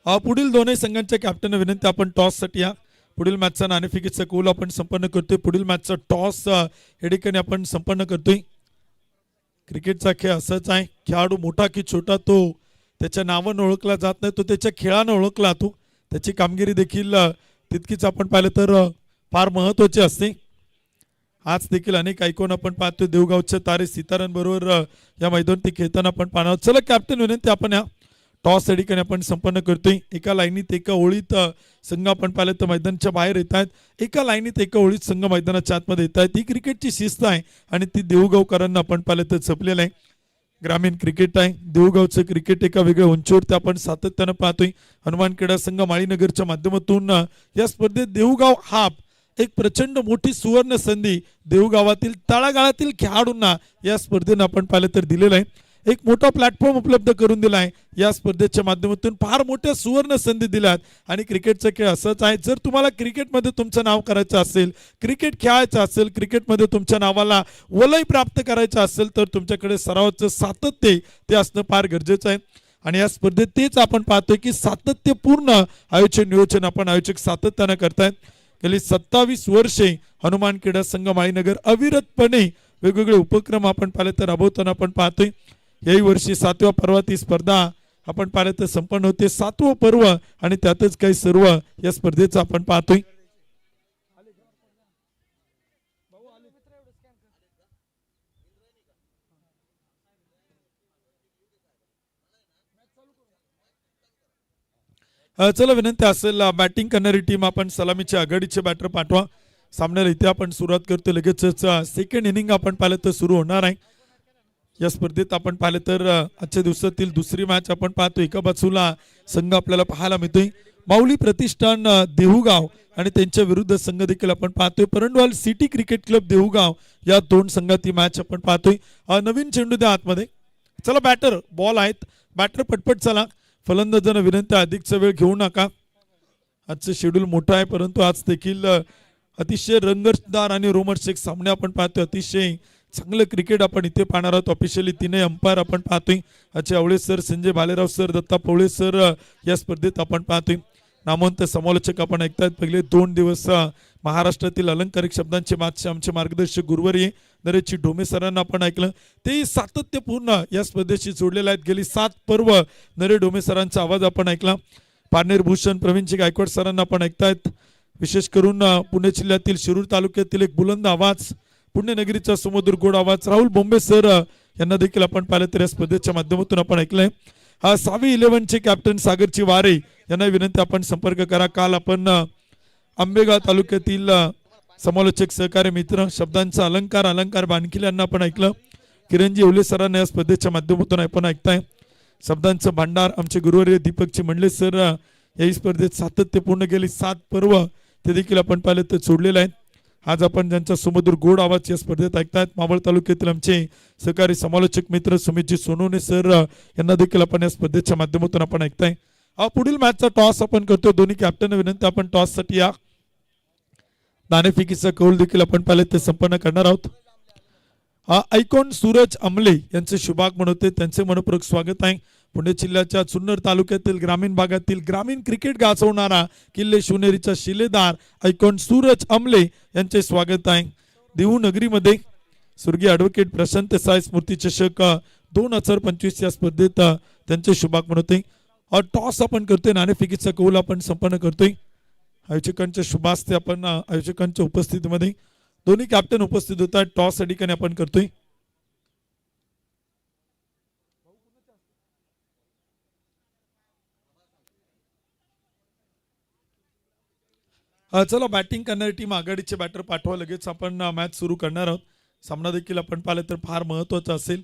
पुढील दोन्ही संघांच्या कॅप्टन विनंती आपण टॉस साठी या. पुढील मॅचचा नाणेफेकीचा कौल आपण संपन्न करतोय. पुढील मॅचचा टॉस या ठिकाणी आपण संपन्न करतोय. क्रिकेटचा खेळ असाच आहे. खेळाडू मोठा की छोटा तो त्याच्या नावानं ओळखला जात नाही, तो त्याच्या खेळानं ओळखला जातो. त्याची कामगिरी देखील तितकीच आपण पाहिलं तर फार महत्वाची असते. आज देखील अनेक आयकॉन आपण पाहतोय. देवगावच्या तारे सितारांबरोबर या मैदानात खेळताना आपण पाहणार. चला कॅप्टन विनंती आपण या टॉस या ठिकाणी आपण संपन्न करतोय. एका लाईनीत एका ओळीत संघ आपण पाहिलं तर मैदानाच्या बाहेर येत आहेत. एका लाईनीत एका ओळीत संघ मैदानाच्या आतमध्ये येत आहेत. ही क्रिकेटची शिस्त आहे आणि ती देऊगावकरांना आपण पाहिलं तर जपलेलं आहे. ग्रामीण क्रिकेट आहे. देऊगावचं क्रिकेट एका वेगळ्या उंचीवरती आपण सातत्यानं पाहतोय. हनुमान क्रीडा संघ माळीनगरच्या माध्यमातून या स्पर्धेत देऊगाव हा एक प्रचंड मोठी सुवर्ण संधी देऊगावातील तळागाळातील खेळाडूंना या स्पर्धेनं आपण पाहिलं तर दिलेलं आहे. एक मोठा प्लॅटफॉर्म उपलब्ध करून दिला आहे. या स्पर्धेच्या माध्यमातून फार मोठ्या सुवर्ण संधी दिल्यात आणि क्रिकेटचा खेळ असंच आहे. जर तुम्हाला क्रिकेटमध्ये तुमचं नाव करायचं असेल, क्रिकेट खेळायचं असेल, क्रिकेटमध्ये तुमच्या नावाला वलय प्राप्त करायचं असेल तर तुमच्याकडे सरावाचं सातत्य ते असणं फार गरजेचं आहे. आणि या स्पर्धेत तेच आपण पाहतोय की सातत्यपूर्ण आयोजन नियोजन आपण आयोजक सातत्यानं करतायत. गेली 27 वर्षे हनुमान क्रीडा संघ माळीनगर अविरतपणे वेगवेगळे उपक्रम आपण पाहिले तर राबवताना आपण पाहतोय. याही वर्षी 7व्या पर्वात ही स्पर्धा आपण पाहिलं तर संपन्न होते. 7वं पर्व आणि त्यातच काही सर्व या स्पर्धेचं आपण पाहतोय. चला विनंती असेल बॅटिंग करणारी टीम आपण सलामीच्या आघाडीचे बॅटर पाठवा. सामन्याला इथे आपण सुरुवात करतो. लगेचच सेकंड इनिंग आपण पाहिलं तर सुरू होणार आहे. या स्पर्धेत आपण पाहिलं तर आजच्या दिवसातील दुसरी मॅच आपण पाहतो. एका बाजूला संघ आपल्याला पाहायला मिळतोय माऊली प्रतिष्ठान देऊगाव आणि त्यांच्या विरुद्ध संघ देखील आपण पाहतोय परंडवाल सिटी क्रिकेट क्लब देऊगाव. या दोन संघात ही मॅच आपण पाहतोय. नवीन चेंडू द्या आतमध्ये. चला बॅटर बॉल आहेत. बॅटर पटपट चला. फलंदाजांना विनंती अधिकचा वेळ घेऊ नका. आजचं शेड्यूल मोठं आहे परंतु आज देखील अतिशय रंगतदार आणि रोमांचक सामने आपण पाहतोय. अतिशय चांगलं क्रिकेट आपण इथे पाहणार आहोत. ऑफिशियली तीनही अंपायर आपण पाहतोय. Ajay Awale sir, Sanjay Bhalerao sir, Datta Pawale sir या स्पर्धेत आपण पाहतोय. नामवंत समालोचक आपण ऐकतायत. पहिले 2 दिवस महाराष्ट्रातील अलंकारिक शब्दांचे आमचे मार्गदर्शक गुरुवर्य नरेशजी ढोमे सरांना आपण ऐकलं. ते सातत्यपूर्ण या स्पर्धेशी जोडलेले आहेत. गेली 7 पर्व नरे ढोमे सरांचा आवाज आपण ऐकला. पारनेर भूषण प्रवीणजी गायकवाड सरांना आपण ऐकतायत. विशेष करून पुणे जिल्ह्यातील शिरूर तालुक्यातील एक बुलंद आवाज, पुण्यनगरीचा सुमधुर गोड आवाज राहुल बोंबे सर यांना देखील आपण पाहिलं तर या स्पर्धेच्या माध्यमातून आपण ऐकलंय. सावी 11चे कॅप्टन सागरची वारे यांना विनंती आपण संपर्क करा. काल आपण आंबेगाव तालुक्यातील समालोचक सहकारी मित्र शब्दांचा अलंकार बानखिले यांना आपण ऐकलं. किरणजी येवले सरांना या स्पर्धेच्या माध्यमातून आपण ऐकताय. शब्दांचं भांडार आमचे गुरुवर्य दीपकजी मंडले सर या स्पर्धेत सातत्यपूर्ण गेली 7 पर्व ते देखील आपण पाहिलं तर सोडलेलं आहे. आज आपण ज्यांचा सुमधुर गोड आवाज या स्पर्धेत ऐकतायत मावळ तालुक्यातील आमचे सहकारी समालोचक मित्र सुमितजी सोनवणे सर यांना देखील आपण या स्पर्धेच्या माध्यमातून आपण ऐकताय. पुढील मॅचचा टॉस आपण करतो. दोन्ही कॅप्टन विनंती आपण टॉस साठी या. नाणेफेकीचा कौल देखील आपण पाहिलं ते संपन्न करणार आहोत. आयकॉन सूरज अमले यांचे शुभागमन होते. त्यांचे मनपूर्वक स्वागत आहे. पुणे जिल्ह्याच्या जुन्नर तालुक्यातील ग्रामीण भागातील ग्रामीण क्रिकेट गाजवणारा किल्ले शिवनेरीचा शिलेदार आयकॉन सूरज अमले यांचे स्वागत आहे. देहू नगरीमध्ये स्वर्गीय ॲडव्होकेट प्रशांत साय स्मृती चषक 2025 या स्पर्धेत त्यांचे शुभागमन होते. टॉस आपण करतोय. नाणेफेकीचा कौल आपण संपन्न करतोय. आयोजकांच्या शुभास्ते आपण आयोजकांच्या उपस्थितीमध्ये दोन्ही कॅप्टन उपस्थित होत आहेत. टॉस या ठिकाणी आपण करतोय. चला बॅटिंग करणारी टीम आघाडीचे बॅटर पाठवा. लगेच आपण मॅच सुरू करणार आहोत. सामना देखील आपण पाहिलं तर फार महत्त्वाचा असेल.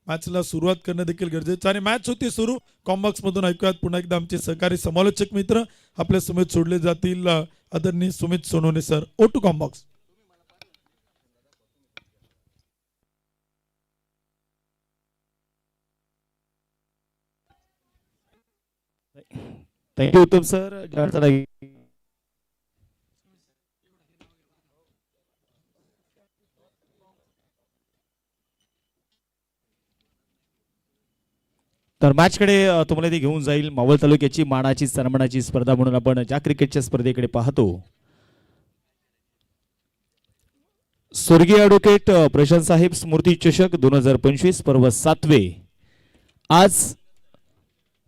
मॅचला सुरुवात करणं देखील गरजेचं आणि मॅच होती सुरू. कॉम्बॉक्स मधून ऐकूयात पुन्हा एकदा आमचे सहकारी समालोचक मित्र आपल्या समेत सोडले जातील. आदरणीय Sumit Sonawane sir. Over to combox. Thank you Uttam sir. तर मॅचकडे तुम्हाला ते घेऊन जाईल. मावळ तालुक्याची मानाची सन्मानाची स्पर्धा म्हणून आपण ज्या क्रिकेटच्या स्पर्धेकडे पाहतो, स्वर्गीय ॲडव्होकेट प्रशांत साहेब स्मृती चषक 2025 पर्व 7वे. आज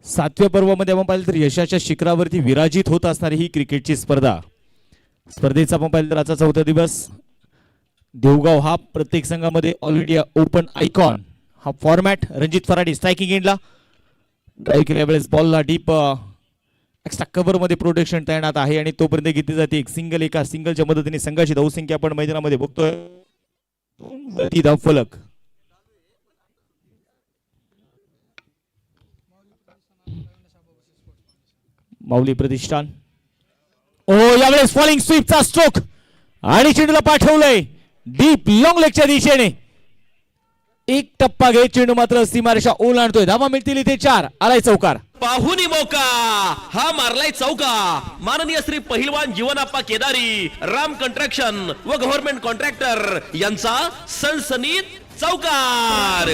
7व्या पर्वामध्ये आपण पाहिलं तर यशाच्या शिखरावरती विराजित होत असणारी ही क्रिकेटची स्पर्धा. स्पर्धेचा आपण पाहिलं तर आजचा 4था दिवस. देवगाव हा प्रत्येक संघामध्ये ऑल इंडिया ओपन आयकॉन हा फॉर्मॅट. रणजित फराडे स्ट्रायकिंग एंडला ड्राईव्ह केल्या वेळेस बॉलला डीप एक्स्ट्रा कव्हर मध्ये प्रोटेक्शन तैनात आहे आणि तोपर्यंत घेतली जाते एक सिंगल. एका सिंगलच्या मदतीने संघाची धावसंख्या आपण मैदानामध्ये बघतोय. ती धावफलक माऊली प्रतिष्ठान. ओ यावेळेस फॉलिंग स्वीपचा स्ट्रोक आणि चेंडूला पाठवलंय डीप लॉंग लेगच्या दिशेने. एक टप्पा घेत चेंडू मात्र सीमारेषा ओलांडतोय. धावा मिळतील इथे 4. आलाय चौकार. पाहुनी मौका हा मारलाय चौका. माननीय श्री पहिलवान जीवनाप्पा केदारी, राम कंस्ट्रक्शन व गव्हर्नमेंट कॉन्ट्रॅक्टर यांचा सनसनीत चौकार.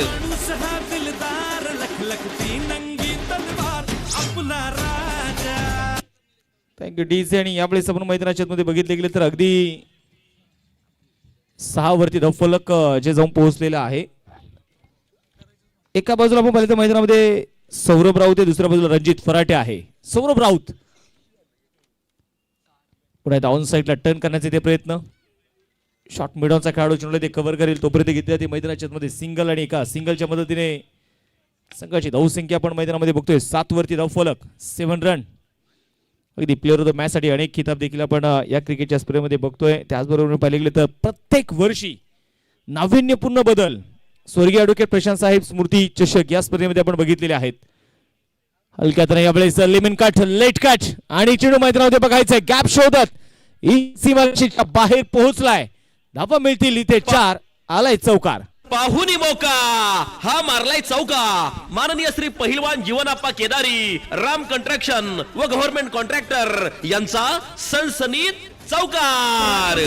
Thank you DJ. आणि यावेळेस आपण मैदानाच्या मध्ये बघितले गेले तर अगदी 6 वरती धावफलक जे जाऊन पोहोचलेलं आहे. एका बाजूला आपण पाहिलं तर मैदानामध्ये सौरभ राऊत आहे, दुसऱ्या बाजूला रणजित फराटे आहे. सौरभ राऊत पुन्हा डाऊन साईडला टर्न करण्याचे ते प्रयत्न. शॉर्ट मिडॉनचा खेळाडू चेंडूला ते कव्हर करेल तोपर्यंत घेतली जाते मैदानाच्या मध्ये सिंगल. आणि एका सिंगलच्या मदतीने संघाची धावसंख्या आपण मैदानामध्ये बघतोय 7 वरती धावफलक 7 रन. अगदी प्लेअर ऑफ द मॅच साठी अनेक खिताब देखील आपण या क्रिकेटच्या स्पर्धेमध्ये बघतोय. त्याचबरोबर पाहिले गेले तर प्रत्येक वर्षी नाविन्यपूर्ण बदल स्वर्गीय ॲडव्होकेट प्रशांत साहेब स्मृती चषक या स्पर्धेमध्ये आपण बघितलेले आहेत. हलक्यात यावेळेस लेमन कट लेट कट आणि चेंडू मैदानामध्ये बघायचंय गॅप शोधत सीमारेषेच्या बाहेर पोहोचलाय. धावा मिळतील इथे 4. आलाय चौकार. पाहुनी मौका हा मारलाय चौका. माननीय श्री पहिलवान जीवनाप्पा केदारी, राम कंस्ट्रक्शन व गव्हर्नमेंट कॉन्ट्रॅक्टर यांचा सनसनीत चौकार.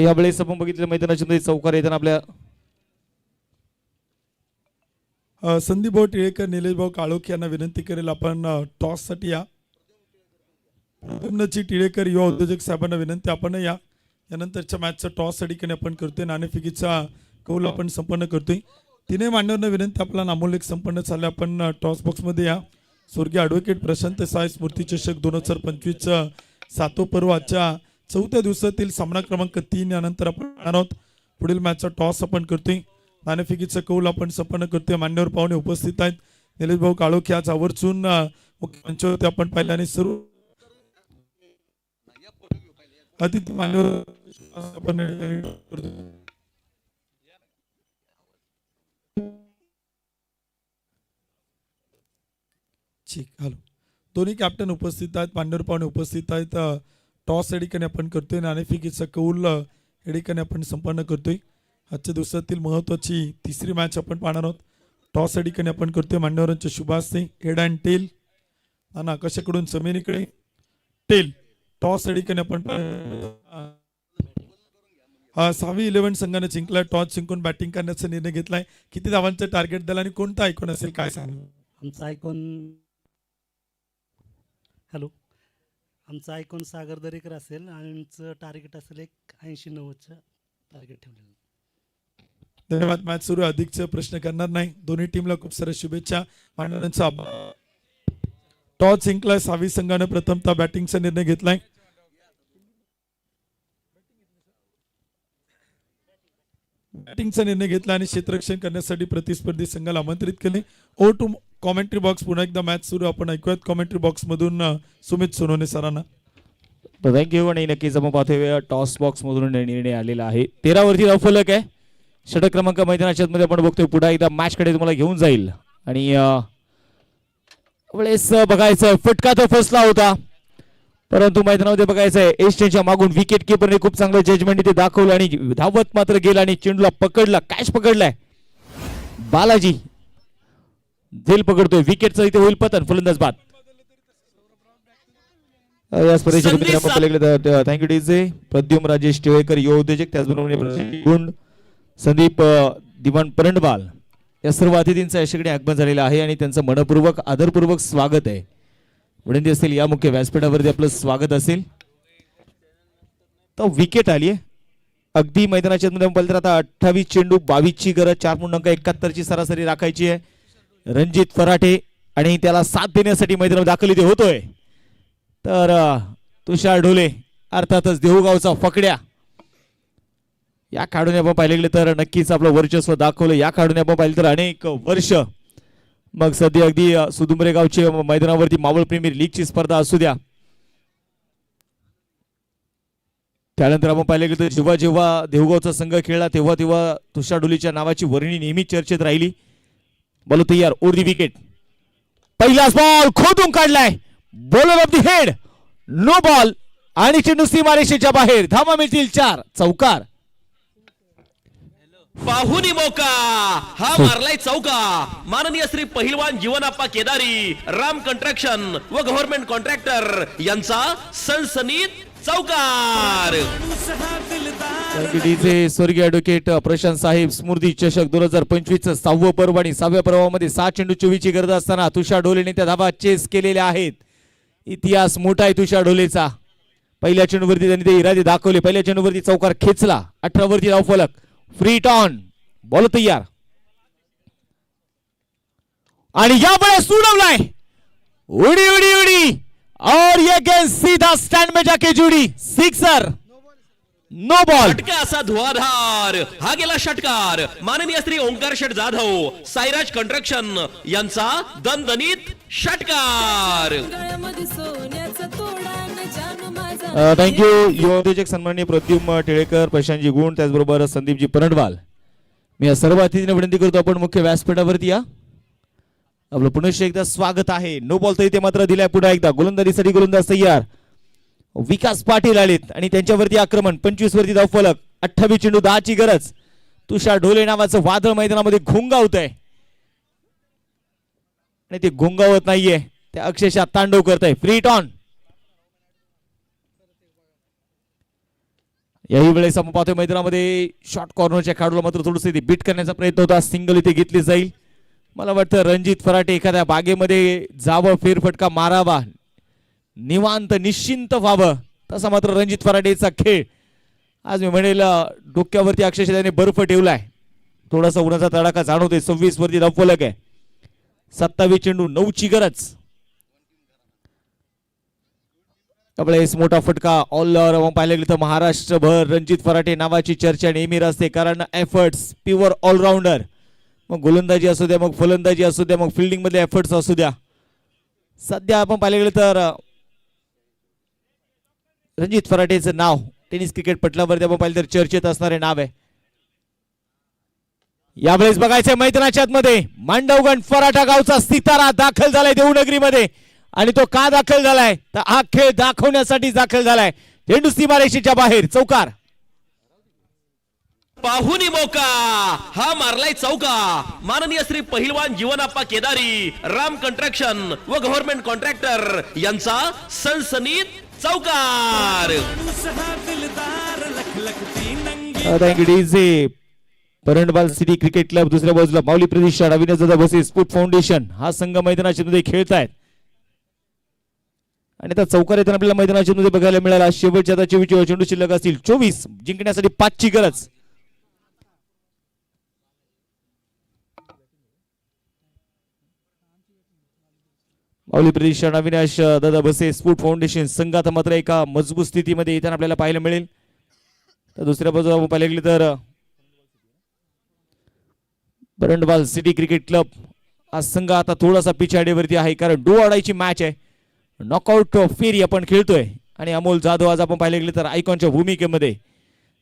यावेळेस आपण बघितलं मैदानाच्या मध्ये चौकार येताना आपल्या संदीप भाऊ टिळेकर, निलेश भाऊ काळोख यांना विनंती करेल आपण टॉस साठी या. टिळेकर युवा उद्योजक साहेबांना विनंती आपण या. यानंतरच्या मॅचचा टॉस साठी आपण करतोय. नाणेफेकीचा कौल आपण संपन्न करतोय. तिने मान्यवरांना विनंती आपला नामोल्लेख संपन्न झाला. आपण टॉस बॉक्स मध्ये या. स्वर्गीय ॲडव्होकेट प्रशांत साहेब स्मृती चषक 2025 7वं पर्व आजच्या 4थ्या दिवसातील सामना क्रमांक 3 यानंतर आपण आहोत. पुढील मॅचचा टॉस आपण करतोय. नाणेफेकीचा कौल आपण संपन्न करतोय. मान्यवर पाहुणे उपस्थित आहेत. निलेश भाऊ काळोख आज आवर्जून मुख्य मंचावरती आपण पाहिलं आणि सर्व अतिथी मान्यवर आपण ठीक. हॅलो. दोन्ही कॅप्टन उपस्थित आहेत. मान्यवर पाहुणे उपस्थित आहेत. टॉस या ठिकाणी आपण करतोय. नाणेफेकीचा कौल या ठिकाणी आपण संपन्न करतोय. आजच्या दिवसातील महत्वाची 3री मॅच आपण पाहणार आहोत. टॉस या ठिकाणी आपण करतोय. मान्यवरांच्या शुभास्ते हेड अँड टेल आणि आकाशाकडून जमिनीकडे टेल. टॉस या ठिकाणी आपण 6वी 11 संघाने जिंकलाय. टॉस जिंकून बॅटिंग करण्याचा निर्णय घेतलाय. किती धावांचं टार्गेट द्याल आणि कोणता आयकॉन असेल काय सांगा. आमचा आयकॉन हॅलो आमचा आयकॉन सागर दरेकर असेल आणि आमचं टार्गेट असेल एक 80-90चं टार्गेट ठेवलेलं. धन्यवाद. मॅच सुरू आहे. अधिकचे प्रश्न करणार नाही. दोन्ही टीमला खूप साऱ्या शुभेच्छा. मांडवांचा टॉस जिंकलाय. सावी संघाने प्रथमतः बॅटिंगचा निर्णय घेतलाय. बॅटिंगचा निर्णय घेतला आणि क्षेत्ररक्षण करण्यासाठी प्रतिस्पर्धी संघाला आमंत्रित केले. Over to commentary box. पुन्हा एकदा मॅच सुरू. आपण ऐकूयात कॉमेंट्री बॉक्स मधून सुमित सोनवणे सरांना. थँक्यू. आणि नक्कीच आपण पाहतोय टॉस बॉक्स मधून निर्णय आलेला आहे. 13 वरती फलक आहे. षटक क्रमांक मैदानाच्या मध्ये आपण बघतोय. पुढे एकदा मॅच कडे तुम्हाला घेऊन जाईल आणि वेळेस बघायचं फटका तो फसला होता, परंतु मैदानामध्ये बघायचंय एस्टेनच्या मागून विकेट किपरने खूप चांगलं जजमेंट इथे दाखवलं आणि धावत मात्र गेला आणि चेंडूला पकडला. कॅच पकडलाय बालाजी. झेल पकडतोय. विकेटचं इथे होईल पतन. फलंदाज बाद. या स्पर्धेच्या थँक्यू डीजे. प्रद्युम राजेश टिळेकर युवा उद्योजक, त्याचबरोबर संदीप दिवाण परंडबाल या सर्व अतिथींचा यशकडे आगमन झालेला आहे आणि त्यांचं मनपूर्वक आदरपूर्वक स्वागत आहे. विनंती असेल या मुख्य व्यासपीठावरती आपलं स्वागत असेल. तर विकेट आली आहे अगदी मैदानाच्या मध्ये पाहिलं तर आता 28 चेंडू 22 ची गरज. 4.71 ची सरासरी राखायची आहे. रणजित फराटे आणि त्याला साथ देण्यासाठी मैदानात दाखल इथे होतोय. तर तुषार ढोले अर्थातच देऊगावचा फकड्या या खेळाडूने आपण पाहिले गेले तर नक्कीच आपलं वर्चस्व दाखवलं. या खेळाडूने आपण पाहिलं तर अनेक वर्ष मग सध्या अगदी सुदुंबरे गावचे मैदानावरती मावळ प्रीमियर लीगची स्पर्धा असू द्या, त्यानंतर आपण पाहिले गेलं तर जेव्हा जेव्हा देऊगावचा संघ खेळला तेव्हा तेव्हा तुषार ढोलेच्या नावाची वर्णी नेहमी चर्चेत राहिली. बॉल तयार. Over the wicket. पहिलाच बॉल खोदून काढलाय. Bowler off the head. No ball आणि चेंडू सीमारेषेच्या बाहेर. धावा मिळतील 4. चौकार. पाहुनी मोका हा मारलाय चौका. माननीय श्री पहिलवान जीवनाप्पा केदारी, राम कंस्ट्रक्शन व गव्हर्नमेंट कॉन्ट्रॅक्टर यांचा सनसनीत चौकार. स्वर्गीय ॲडव्होकेट प्रशांत साहेब स्मृती चषक 2025 चं 6वं पर्व आणि 6व्या पर्वामध्ये 6 चेंडू 24 ची गरज असताना तुषार ढोलेने त्या धावा चेस केलेल्या आहेत. इतिहास मोठा आहे तुषार ढोलेचा. पहिल्या चेंडूवरती त्यांनी ते इरादे दाखवले. पहिल्या चेंडूवरती चौकार खेचला. 18 वरती धावफलक. Free ton. बॉल तयार आणि यामुळे सोडवलाय. उडी उडी उडी और ये गेंद सीधा स्टैंड में जाके जुड़ी. सिक्सर. No ball. षटका असा धुआधार हा गेला षटकार. माननीय श्री ओंकार शेठ जाधव, साईराज कंस्ट्रक्शन यांचा दणदणीत षटकार. थँक्यू. युवा उद्योजक सन्माननीय प्रद्युम टिळेकर, प्रशांतजी गुण, त्याचबरोबर संदीपजी परंडवाल. मी या सर्व अतिथींना विनंती करतो आपण मुख्य व्यासपीठावरती या. आपलं पुनश्च एकदा स्वागत आहे. नो बॉल तर इथे मात्र दिलाय. पुन्हा एकदा गोलंदाजीसाठी गोलंदाज तयार. विकास पाटील आलेत आणि त्यांच्यावरती आक्रमण. 25 वरती धावफलक. 28 चेंडू 10 ची गरज. तुषार ढोले नावाचं वादळ मैदानामध्ये घोंगावत आहे आणि ते घोंगावत नाहीये, ते अक्षरशः तांडव करत आहे. फ्री टॉन. याही वेळेस आपण पाहतोय मैदानामध्ये शॉर्ट कॉर्नरच्या खेळाडूला मात्र थोडंसं इथे बीट करण्याचा प्रयत्न होता. सिंगल इथे घेतली जाईल. मला वाटतं रणजित फराटे एखाद्या बागेमध्ये जावं, फेरफटका मारावा, निवांत निश्चिंत व्हावं, तसा मात्र रणजित फराटेचा खेळ आज मी म्हणेल डोक्यावरती अक्षरशः त्याने बर्फ ठेवलाय. थोडासा उन्हाचा तडाखा जाणवतोय. 26 वरती धावफलक आहे. 27 चेंडू 9 ची गरज. त्यावेळेस मोठा फटका. ऑल ओव्हर पाहायला गेलं तर महाराष्ट्रभर रणजित फराटे नावाची चर्चा नेहमी असते, कारण एफर्ट्स प्युअर ऑलराऊंडर. मग गोलंदाजी असू द्या, मग फलंदाजी असू द्या, मग फिल्डिंग मध्ये एफर्ट्स असू द्या. सध्या आपण पाहायला गेलं तर रणजित फराटेचं नाव टेनिस क्रिकेट पटलावरती आपण पाहिलं तर चर्चेत असणारे नाव आहे. यावेळेस बघायचंय मैदानाच्या आतमध्ये मांडवगण फराटा गावचा सितारा दाखल झालाय देवनगरीमध्ये. आणि तो का दाखल झालाय तर हा खेळ दाखवण्यासाठी दाखल झालाय. चेंडू सीमारेषेच्या बाहेर. चौकार. पाहुनी मोका हा मारलाय चौका. माननीय श्री पहिलवान जीवनाप्पा केदारी, राम कंस्ट्रक्शन व गव्हर्नमेंट कॉन्ट्रॅक्टर यांचा सनसनीत चौकार. परंडबाल सिटी क्रिकेट क्लब दुसऱ्या बाजूला माऊली प्रतिष्ठान, अविनाश दादा भोसे स्पोर्ट फाउंडेशन हा संघ मैदानाच्या मध्ये खेळतायत. आणि आता चौकार येताना आपल्याला मैदानाच्या मध्ये बघायला मिळाला. शेवटच्या 24 चेंडू शिल्लक असतील. 24 जिंकण्यासाठी 5 ची गरज. माऊली प्रतिष्ठान अविनाश दादा बसे स्पोर्ट फाउंडेशन संघात मात्र एका मजबूत स्थितीमध्ये येताना आपल्याला पाहायला मिळेल. तर दुसऱ्या बाजूला आपण पाहिलं गेलं तर बरंडवाल सिटी क्रिकेट क्लब हा संघ आता थोडासा पिछाडीवरती आहे, कारण डो आडायची मॅच आहे, नॉकआउट फेरी आपण खेळतोय. आणि अमोल जाधव आज आपण पाहिलं गेलं तर आयकॉनच्या भूमिकेमध्ये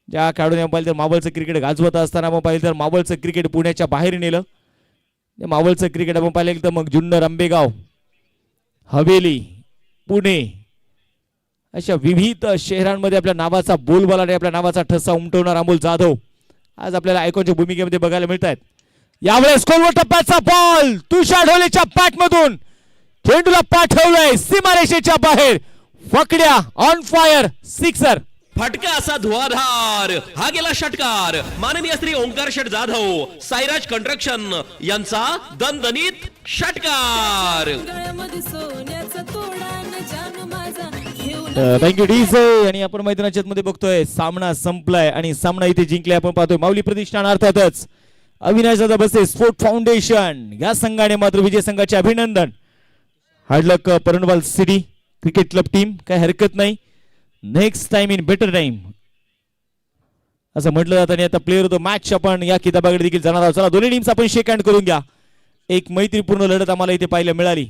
ज्या खेळाडूने आपण पाहिलं तर मावळचं क्रिकेट गाजवत असताना आपण पाहिलं तर मावळचं क्रिकेट पुण्याच्या बाहेर नेलं. मावळचं क्रिकेट आपण पाहिलं गेलं तर मग जुन्नर, आंबेगाव, हवेली, पुणे अशा विविध शहरांमध्ये आपल्या नावाचा बोलबाला आणि आपल्या नावाचा ठसा उमटवणार अमोल जाधव आज आपल्याला आयकॉनच्या भूमिकेमध्ये बघायला मिळत आहेत. यावेळेस खोलवर टप्प्याचा बॉल तुषार ढोलेच्या पॅटमधून चेंडूला पाठवलंय सीमारेषेच्या बाहेर, फकड्या ऑन फायर, सिक्सर. फटका असा धुवाधार, हा गेला षटकार. माननीय श्री ओंकार शेठ जाधव, साईराज कंस्ट्रक्शन यांचा दणदणीत षटकार. Thank you DJ. आणि आपण मैदानाच्या मध्ये बघतोय सामना संपलाय आणि सामना इथे जिंकलाय. आपण पाहतोय माऊली प्रतिष्ठान अर्थातच अविनाश दादा बसे स्पोर्ट फाउंडेशन या संघाने मात्र विजय संघाचे अभिनंदन. हार्ड लक परंडवाल सिटी क्रिकेट क्लब टीम, काय हरकत नाही, next time in better time असं म्हटलं जातं. आणि आता प्लेअर ऑफ द मॅच आपण या किताबाकडे देखील जाणार आहोत. चला दोन्ही टीम्स आपण शेक हँड करून घ्या. एक मैत्रीपूर्ण लढत आम्हाला इथे पाहायला मिळाली.